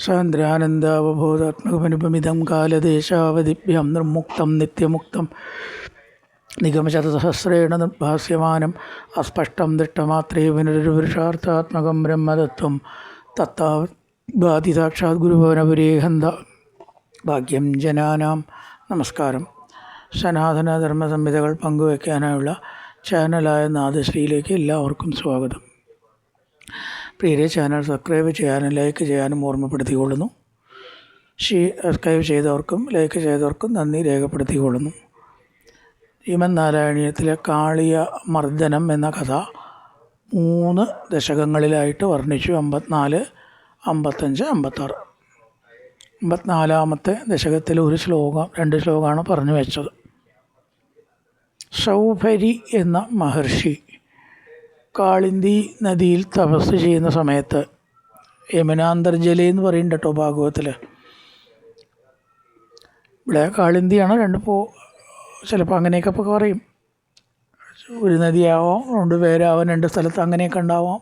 സാന്ദ്രാനന്ദാവബോധാത്മകമനുപമിതം കാലദേശാവധിഭ്യം നിർമുക്തം നിത്യമുക്തം നിഗമശതസഹസ്രേണ നിർഭാസ്യമാനം അസ്പഷ്ടം ദൃഷ്ടമാത്രേ പുനരുപുരുഷാർത്ഥാത്മകം ബ്രഹ്മതത്വം തത്താവത് സാക്ഷാത് ഗുരുഭവനപുരേഹന്ത ഭാഗ്യം ജനാനാം. നമസ്കാരം. സനാതന ധർമ്മ സംഹിതകൾ പങ്കുവയ്ക്കാനായുള്ള ചാനലായ നാദശ്രീയിലേക്ക് എല്ലാവർക്കും സ്വാഗതം. പ്രിയരെ, ചാനൽ സബ്സ്ക്രൈബ് ചെയ്യാനും ലൈക്ക് ചെയ്യാനും ഓർമ്മപ്പെടുത്തിക്കൊള്ളുന്നു. സബ്സ്ക്രൈബ് ചെയ്തവർക്കും ലൈക്ക് ചെയ്തവർക്കും നന്ദി രേഖപ്പെടുത്തിക്കൊള്ളുന്നു. ശ്രീമന്നാരായണീയത്തിലെ കാളിയ മർദ്ദനം എന്ന കഥ 3 ദശകങ്ങളിലായിട്ട് വർണ്ണിച്ചു. 54, 55, 56. 54-ാമത്തെ ദശകത്തിൽ 2 ശ്ലോകമാണ് പറഞ്ഞു വെച്ചത്. സൗഭരി എന്ന മഹർഷി കാളിന്തി നദിയിൽ തപസ് ചെയ്യുന്ന സമയത്ത്, യമുനാന്തർജലി എന്ന് പറയുന്നുണ്ട് കേട്ടോ ഭാഗവത്തിൽ. ഇവിടെ കാളിന്തിയാണ്, ചിലപ്പോൾ അങ്ങനെയൊക്കെ ഇപ്പോൾ പറയും. ഒരു നദിയാവാം, 2 പേരാവാം, 2 സ്ഥലത്ത് അങ്ങനെയൊക്കെ ഉണ്ടാവാം.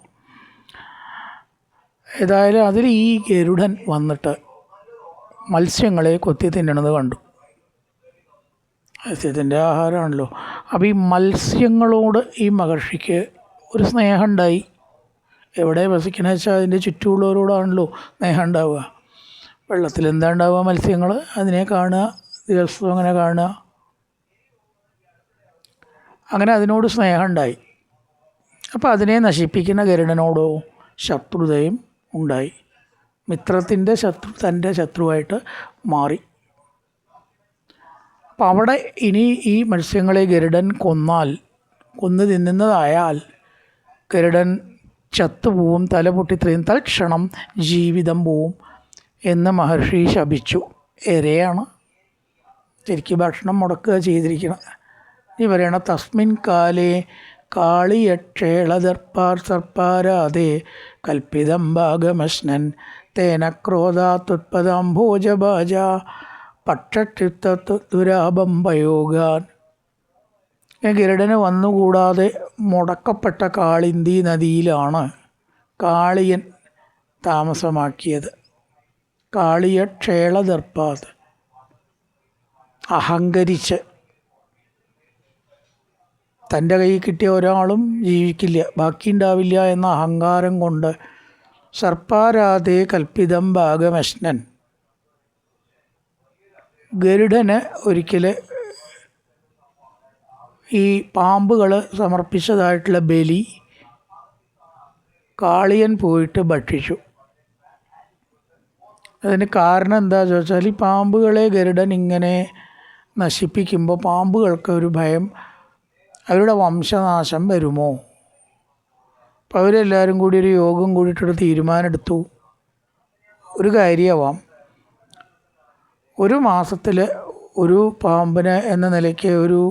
ഏതായാലും അതിൽ ഈ ഗരുഡൻ വന്നിട്ട് മത്സ്യങ്ങളെ കൊത്തി തിന്നണത് കണ്ടു. മത്സ്യത്തിൻ്റെ ആഹാരമാണല്ലോ. അപ്പോൾ ഈ മത്സ്യങ്ങളോട് ഈ മഹർഷിക്ക് ഒരു സ്നേഹം ഉണ്ടായി. എവിടെ വസിക്കണ വെച്ചാൽ അതിൻ്റെ ചുറ്റുമുള്ളവരോടാണല്ലോ സ്നേഹം ഉണ്ടാവുക. വെള്ളത്തിൽ എന്താ ഉണ്ടാവുക? മത്സ്യങ്ങൾ. അതിനെ കാണുക, ദിവസവും അങ്ങനെ കാണുക. അങ്ങനെ അതിനോട് സ്നേഹം ഉണ്ടായി. അപ്പോൾ അതിനെ നശിപ്പിക്കുന്ന ഗരുഡനോടോ ശത്രുതയും ഉണ്ടായി. മിത്രത്തിൻ്റെ ശത്രു തൻ്റെ ശത്രുവായിട്ട് മാറി. അപ്പം അവിടെ ഇനി ഈ മത്സ്യങ്ങളെ ഗരുഡൻ കൊന്നു തിന്നുന്നതായാൽ ഗരുഡൻ ചത്തുപോവും, തല പൊട്ടിത്തെറിയും, തൽക്ഷണം ജീവിതം പോവും എന്ന് മഹർഷി ശപിച്ചു. ഇരയാണ്, ശരിക്കും ഭക്ഷണം മുടക്കുക ചെയ്തിരിക്കണം. ഈ പറയണ തസ്മിൻ കാലേ കാളിയക്ഷേളദർപ്പാർ സർപ്പാരാധേ കൽപ്പിതം ഭാഗമശ്നൻ തേന ക്രോധാത്യുത്പദം ഭോജഭാജ പക്ഷിത്തദുരാപം പയോഗാൻ. ഗരുഡന് വന്നുകൂടാതെ മുടക്കപ്പെട്ട കാളിന്തി നദിയിലാണ് കാളിയൻ താമസമാക്കിയത്. കാളിയ ക്ഷേളദർപ്പാത്, അഹങ്കരിച്ച് തൻ്റെ കയ്യിൽ കിട്ടിയ ഒരാളും ജീവിക്കില്ല, ബാക്കിയുണ്ടാവില്ല എന്ന അഹങ്കാരം കൊണ്ട് സർപ്പാരാധേ കൽപ്പിതം ഭാഗമശ്നൻ. ഗരുഡന് ഒരിക്കൽ ഈ പാമ്പുകൾ സമർപ്പിച്ചതായിട്ടുള്ള ബലി കാളിയൻ പോയിട്ട് ഭക്ഷിച്ചു. അതിന് കാരണം എന്താണെന്ന് ചോദിച്ചാൽ, ഈ പാമ്പുകളെ ഗരുഡൻ ഇങ്ങനെ നശിപ്പിക്കുമ്പോൾ പാമ്പുകൾക്ക് ഒരു ഭയം, അവരുടെ വംശനാശം വരുമോ. അപ്പോൾ അവരെല്ലാവരും കൂടി ഒരു യോഗം കൂടിയിട്ടൊരു തീരുമാനമെടുത്തു. ഒരു കാര്യമാവാം, 1 മാസത്തിൽ ഒരു പാമ്പിന് എന്ന നിലയ്ക്ക് ഒരു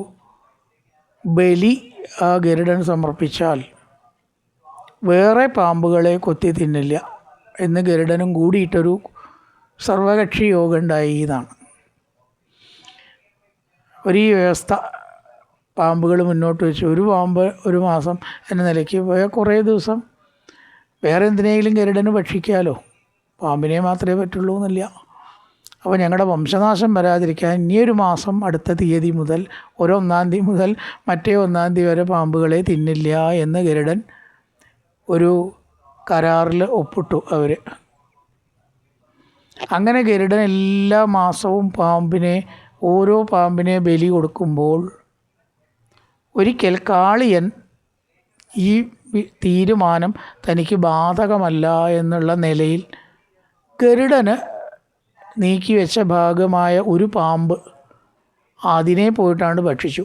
ബലി ആ ഗരുഡൻ സമർപ്പിച്ചാൽ വേറെ പാമ്പുകളെ കൊത്തി തിന്നില്ല എന്ന് ഗരുഡനും കൂടിയിട്ടൊരു സർവകക്ഷി യോഗം ഉണ്ടായി എന്നാണ്. ഈ വ്യവസ്ഥ പാമ്പുകൾ മുന്നോട്ട് വെച്ചു. ഒരു പാമ്പ് 1 മാസം എന്ന നിലയ്ക്ക് കുറേ ദിവസം വേറെ എന്തിനേലും ഗരുഡന് ഭക്ഷിക്കാമല്ലോ, പാമ്പിനെ മാത്രമേ പറ്റുള്ളൂ എന്നില്ല. അപ്പോൾ ഞങ്ങളുടെ വംശനാശം വരാതിരിക്കാൻ ഇനിയൊരു മാസം അടുത്ത തീയതി മുതൽ, 1 തീയതി മുതൽ മറ്റേ 1 തീയതി വരെ പാമ്പുകളെ തിന്നില്ല എന്ന് ഗരുഡൻ ഒരു കരാറിൽ ഒപ്പിട്ടു അവർ. അങ്ങനെ ഗരുഡൻ എല്ലാ മാസവും ഓരോ പാമ്പിനെ ബലി കൊടുക്കുമ്പോൾ ഒരിക്കൽ കാളിയൻ ഈ തീരുമാനം തനിക്ക് ബാധകമല്ല എന്നുള്ള നിലയിൽ ഗരുഡന് നീക്കി വെച്ച ഭാഗമായ ഒരു പാമ്പ് അതിനെ പോയിട്ടാണ് ഭക്ഷിച്ചു.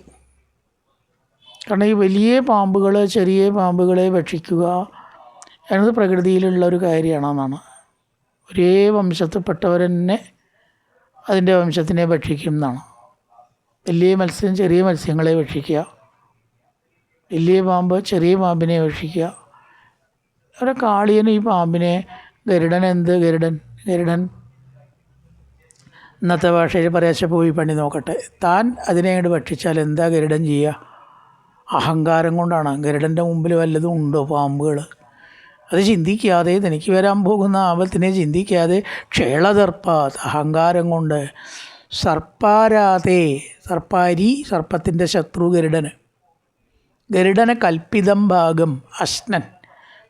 കാരണം ഈ വലിയ പാമ്പുകൾ ചെറിയ പാമ്പുകളെ ഭക്ഷിക്കുക എന്നത് പ്രകൃതിയിലുള്ള ഒരു കാര്യമാണെന്നാണ്. ഒരേ വംശത്തിൽപ്പെട്ടവർ തന്നെ അതിൻ്റെ വംശത്തിനെ ഭക്ഷിക്കും എന്നാണ്. വലിയ മത്സ്യം ചെറിയ മത്സ്യങ്ങളെ ഭക്ഷിക്കുക, വലിയ പാമ്പ് ചെറിയ പാമ്പിനെ ഭക്ഷിക്കുക. അവിടെ കാളിയൻ ഈ പാമ്പിനെ, ഗരുഡൻ ഇന്നത്തെ ഭാഷയിൽ പറയാച്ച പോയി പണി നോക്കട്ടെ, താൻ അതിനെ അങ്ങോട്ട് ഭക്ഷിച്ചാൽ എന്താ ഗരുഡൻ ചെയ്യുക? അഹങ്കാരം കൊണ്ടാണ്. ഗരുഡൻ്റെ മുമ്പിൽ വല്ലതും ഉണ്ടോ പാമ്പുകൾ? അത് ചിന്തിക്കാതെ തനിക്ക് വരാൻ പോകുന്ന ആപത്തിനെ ചിന്തിക്കാതെ ക്ഷേളദർപ്പാത് അഹങ്കാരം കൊണ്ട് സർപ്പാരാതേ സർപ്പാരി സർപ്പത്തിൻ്റെ ശത്രു ഗരുഡന് കൽപ്പിതം ഭാഗം അശ്നൻ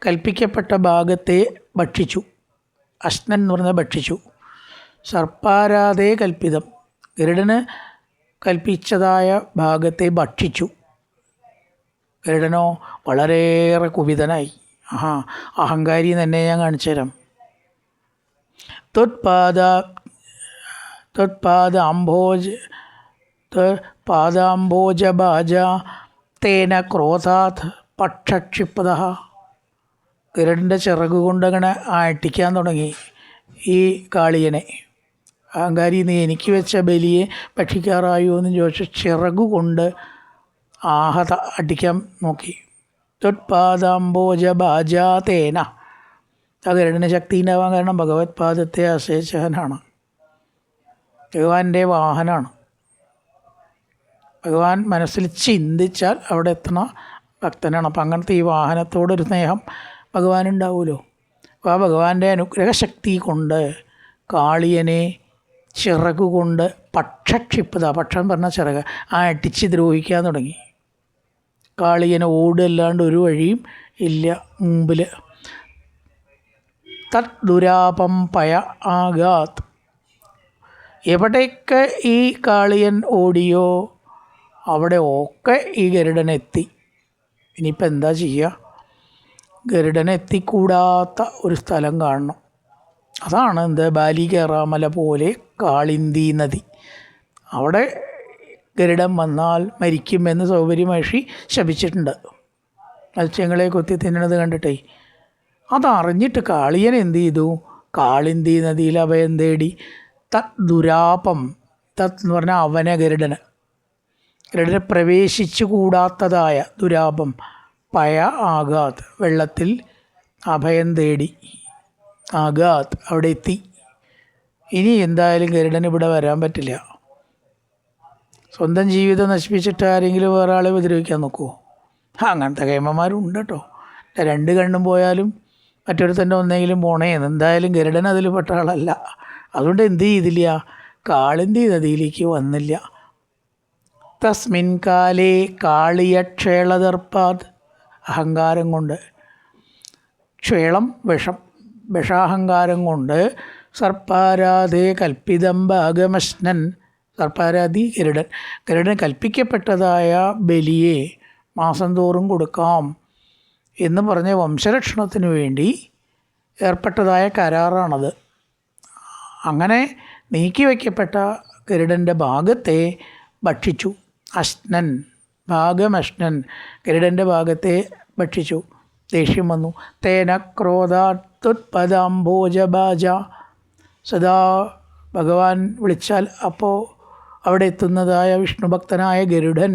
കൽപ്പിക്കപ്പെട്ട ഭാഗത്തെ ഭക്ഷിച്ചു. അശ്നൻ എന്ന് പറഞ്ഞാൽ ഭക്ഷിച്ചു. സർപ്പാരാതേ കൽപ്പിതം ഗരുഡന് കൽപ്പിച്ചതായ ഭാഗത്തെ ഭക്ഷിച്ചു. ഗരുഡനോ വളരെയേറെ കുപിതനായി. അഹങ്കാരി തന്നെ ഞാൻ കാണിച്ചു തരാം. പാദാംബോജഭാജ തേന ക്രോധാത് പക്ഷക്ഷിപ്ത. ഗരുഡൻ്റെ ചിറക് കൊണ്ടങ്ങനെ അട്ടിക്കാൻ തുടങ്ങി ഈ കാളിയനെ. അഹങ്കാരി നീ എനിക്ക് വെച്ച ബലിയെ ഭക്ഷിക്കാറായോ എന്ന് ചോദിച്ചു ചിറകുകൊണ്ട് അടിക്കാൻ നോക്കി. ത്വത്പാദാംബോജഭാജാതേന. ആ ഗരുഡന് ശക്തി ഉണ്ടാവാൻ കാരണം ഭഗവത് പാദത്തെ ആശ്രയിച്ചവനാണ്. ഭഗവാന്റെ വാഹനമാണ്. ഭഗവാൻ മനസ്സിൽ ചിന്തിച്ചാൽ അവിടെ എത്തുന്ന ഭക്തനാണ്. അപ്പം അങ്ങനത്തെ ഈ വാഹനത്തോടൊരു സ്നേഹം ഭഗവാനുണ്ടാവുമല്ലോ. അപ്പോൾ ആ ഭഗവാന്റെ അനുഗ്രഹശക്തി കൊണ്ട് കാളിയനെ ചിറകുകൊണ്ട് പക്ഷക്ഷിപ്പത, പക്ഷം പറഞ്ഞ ചിറക്, അടിച്ച് ദ്രോഹിക്കാൻ തുടങ്ങി. കാളിയനെ ഓടല്ലാണ്ട് ഒരു വഴിയും ഇല്ല മുമ്പിൽ. തത് ദുരാപം പയ ആഘാത്. എവിടെയൊക്കെ ഈ കാളിയൻ ഓടിയോ അവിടെ ഒക്കെ ഈ ഗരുഡനെത്തി. ഇനിയിപ്പോൾ എന്താ ചെയ്യുക? ഗരുഡനെത്തിക്കൂടാത്ത ഒരു സ്ഥലം കാണണം. അതാണ് ബാലികേറാമല പോലെ കാളിന്തി നദി. അവിടെ ഗരുഡൻ വന്നാൽ മരിക്കുമെന്ന് സൗകര്യ മഹർഷി ശപിച്ചിട്ടുണ്ട്. മത്സ്യങ്ങളെ കൊത്തി തിന്നണത് കണ്ടിട്ടേ. അതറിഞ്ഞിട്ട് കാളിയൻ എന്ത് ചെയ്തു? കാളിന്തി നദിയിൽ അഭയം തേടി. തത് ദുരാപം, തത് എന്ന് പറഞ്ഞാൽ അവന ഗരുഡന് പ്രവേശിച്ചു കൂടാത്തതായ ദുരാപം, പയ ആഘാത് വെള്ളത്തിൽ അഭയം തേടി. ആഘാത് അവിടെ എത്തി. ഇനി എന്തായാലും ഗരുഡന് ഇവിടെ വരാൻ പറ്റില്ല. സ്വന്തം ജീവിതം നശിപ്പിച്ചിട്ട് ആരെങ്കിലും വേറെ ആളെ ഉപദ്രവിക്കാൻ നോക്കുമോ? അങ്ങനത്തെ കൈമന്മാരും കേട്ടോ. രണ്ട് കണ്ണും പോയാലും മറ്റൊരുത്തൻ്റെ ഒന്നെങ്കിലും പോണേ. എന്തായാലും ഗരുഡൻ അതിൽ പെട്ട ആളല്ല. അതുകൊണ്ട് എന്ത് ചെയ്തില്ല? കാളിന്തി നദിയിലേക്ക് വന്നില്ല. തസ്മിൻ കാലേ കാളിയ ക്ഷേളദർപ്പാത്. അഹങ്കാരം കൊണ്ട്, ക്ഷേളം വിഷം, വിഷാഹങ്കാരം കൊണ്ട് സർപ്പാരാധേ കൽപ്പിതം ഭാഗമശ്നൻ. സർപ്പാരാധി ഗരുഡൻ കൽപ്പിക്കപ്പെട്ടതായ ബലിയെ മാസം തോറും കൊടുക്കാം എന്ന് പറഞ്ഞ വംശരക്ഷണത്തിന് വേണ്ടി ഏർപ്പെട്ടതായ കരാറാണത്. അങ്ങനെ നീക്കി വയ്ക്കപ്പെട്ട ഗരുഡൻ്റെ ഭാഗത്തെ ഭക്ഷിച്ചു. അശ്നൻ, ഭാഗമശ്നൻ, ഗരുഡൻ്റെ ഭാഗത്തെ ഭക്ഷിച്ചു. ദേഷ്യം വന്നു. തേന ക്രോധാത്പദാംബോജഭാജ. സദാ ഭഗവാൻ വിളിച്ചാൽ അപ്പോൾ അവിടെ എത്തുന്നതായ വിഷ്ണുഭക്തനായ ഗരുഡൻ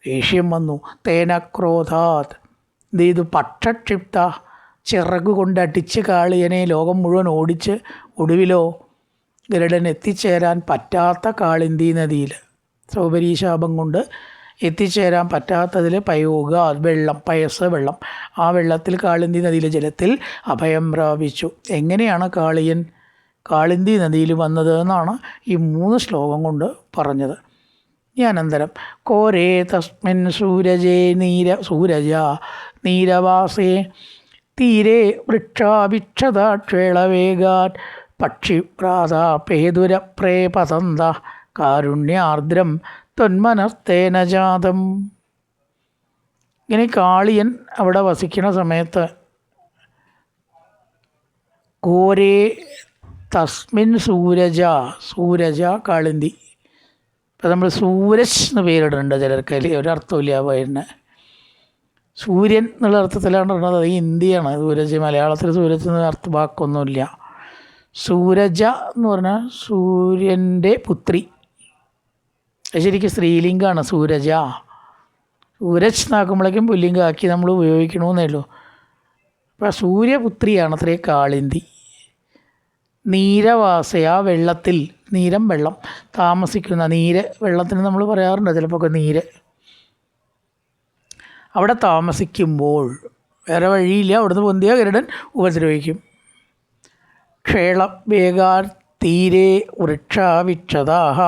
ദേഷ്യം വന്നു. തേന ക്രോധാത് എന്ത് ചെയ്തു? പക്ഷക്ഷിപ്ത, ചിറകു കൊണ്ടടിച്ച് കാളിയനെ ലോകം മുഴുവൻ ഓടിച്ച് ഒടുവിലോ ഗരുഡൻ എത്തിച്ചേരാൻ പറ്റാത്ത കാളിന്തി നദിയിൽ, സൗപരീശാപം കൊണ്ട് എത്തിച്ചേരാൻ പറ്റാത്തതിൽ പയോഗ വെള്ളം, പയസ് വെള്ളം, ആ വെള്ളത്തിൽ കാളിന്തി നദിയിലെ ജലത്തിൽ അഭയം പ്രാപിച്ചു. എങ്ങനെയാണ് കാളിയൻ കാളിന്തി നദിയിൽ വന്നത് എന്നാണ് ഈ 3 ശ്ലോകം കൊണ്ട് പറഞ്ഞത്. ഈ അനന്തരം കോരേ തസ്മിൻ സൂരജേ സൂരജ നീരവാസേ തീരെ വൃക്ഷാഭിക്ഷതാക്ഷേളവേഗാൻ പക്ഷിപ്രാതാപേതുരപ്രേപതന്ത കാരുണ്യാർദ്രം ത്വന്മനസ്തേന ജാതം. ഇങ്ങനെ കാളിയൻ അവിടെ വസിക്കുന്ന സമയത്ത് കോരേ തസ്മിൻ സൂരജ കാളിന്തി. ഇപ്പം നമ്മൾ സൂരജ് എന്ന് പേരിടുന്നുണ്ട് ചിലർക്ക്. അതിൽ ഒരർത്ഥമില്ല പേരിന്. സൂര്യൻ എന്നുള്ള അർത്ഥത്തിലാണ് പറഞ്ഞത്. അത് ഹിന്ദിയാണ്. സൂരജ്, മലയാളത്തിൽ സൂരജ് എന്ന വാക്കൊന്നുമില്ല. സൂരജ എന്ന് പറഞ്ഞാൽ സൂര്യൻ്റെ പുത്രി. ശരിക്കും സ്ത്രീലിംഗമാണ് സൂരജ. സൂരജ് എന്നാക്കുമ്പോഴേക്കും പുല്ലിംഗമാക്കി നമ്മൾ ഉപയോഗിക്കണമെന്നേ ഉള്ളൂ. അപ്പം സൂര്യപുത്രിയാണ് അത്രേ കാളിന്തി. നീരവാസയ, വെള്ളത്തിൽ, നീരം വെള്ളം, താമസിക്കുന്ന, നീര് വെള്ളത്തിന് നമ്മൾ പറയാറുണ്ട് ചിലപ്പോൾ നീര്. അവിടെ താമസിക്കുമ്പോൾ വേറെ വഴിയില്ല, അവിടുന്ന് പൊന്തിയ ഗരുഡൻ ഉപദ്രവിക്കും. ക്ഷേളവേഗാൽ തീരെ വൃക്ഷാവിക്ഷതാഹ,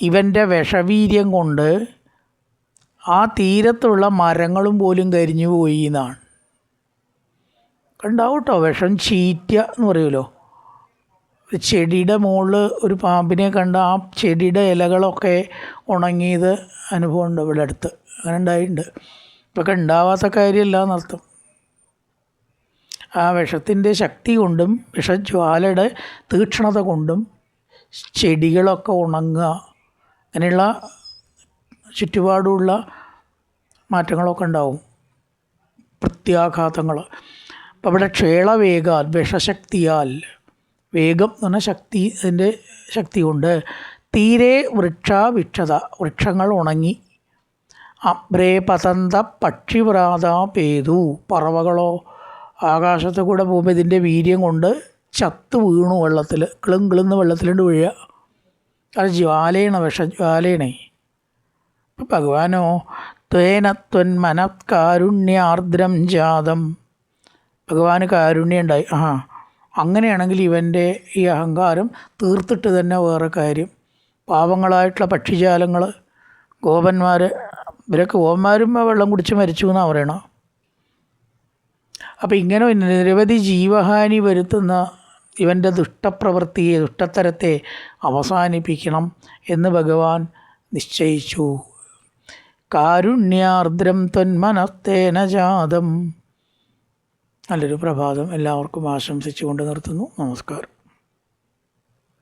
ഇവൻ്റെ വിഷവീര്യം കൊണ്ട് ആ തീരത്തുള്ള മരങ്ങളും പോലും കരിഞ്ഞു പോയി എന്നാണ്. ഉണ്ടാവും കേട്ടോ, വിഷം ചീറ്റുക എന്ന് പറയുമല്ലോ. ഒരു ചെടിയുടെ മുകളിൽ ഒരു പാമ്പിനെ കണ്ട ആ ചെടിയുടെ ഇലകളൊക്കെ ഉണങ്ങിയത് അനുഭവമുണ്ട് ഇവിടെ അടുത്ത്. അങ്ങനെ ഉണ്ടായിട്ടുണ്ട്. ഇതൊക്കെ ഉണ്ടാവാത്ത കാര്യമല്ല എന്നർത്ഥം. ആ വിഷത്തിൻ്റെ ശക്തി കൊണ്ടും വിഷജ്വാലയുടെ തീക്ഷ്ണത കൊണ്ടും ചെടികളൊക്കെ ഉണങ്ങുക, അങ്ങനെയുള്ള ചുറ്റുപാടുമുള്ള മാറ്റങ്ങളൊക്കെ ഉണ്ടാവും, പ്രത്യാഘാതങ്ങൾ. അപ്പോൾ ഇവിടെ ക്ഷേളവേഗാൽ, വിഷശക്തിയാൽ, വേഗം എന്ന് പറഞ്ഞാൽ ശക്തി, അതിൻ്റെ ശക്തി കൊണ്ട് തീരെ വൃക്ഷാവിക്ഷത, വൃക്ഷങ്ങൾ ഉണങ്ങി. അബ്രേ പതന്ത പക്ഷിവ്രാത പേതു, പറവകളോ ആകാശത്ത് കൂടെ പോകുമ്പോൾ ഇതിൻ്റെ വീര്യം കൊണ്ട് ചത്ത് വീണു വെള്ളത്തിൽ, കിളുന്ന് വെള്ളത്തിലുണ്ട് വീഴുക. അത് ജ്വാലയാണ്, വിഷജ്വാലയാണ്. അപ്പം ഭഗവാനോ ത്വേന ത്വന്മനത്കാരുണ്യാർദ്രം ജാതം, ഭഗവാന് കാരുണ്യം ഉണ്ടായി. അങ്ങനെയാണെങ്കിൽ ഇവൻ്റെ ഈ അഹങ്കാരം തീർത്തിട്ട് തന്നെ വേറെ കാര്യം. പാവങ്ങളായിട്ടുള്ള പക്ഷിജാലങ്ങൾ, ഗോപന്മാർ, ഇവരൊക്കെ ഗോപന്മാരും വെള്ളം കുടിച്ച് മരിച്ചു എന്നാണ് പറയണം. അപ്പോൾ ഇങ്ങനെ നിരവധി ജീവഹാനി വരുത്തുന്ന ഇവൻ്റെ ദുഷ്ടപ്രവൃത്തിയെ, ദുഷ്ടത്തരത്തെ അവസാനിപ്പിക്കണം എന്ന് ഭഗവാൻ നിശ്ചയിച്ചു. കാരുണ്യാർദ്രം ത്വന്മനസ്തേന ജാതം. നല്ലൊരു പ്രഭാതം എല്ലാവർക്കും ആശംസിച്ചുകൊണ്ട് നിർത്തുന്നു. നമസ്കാരം.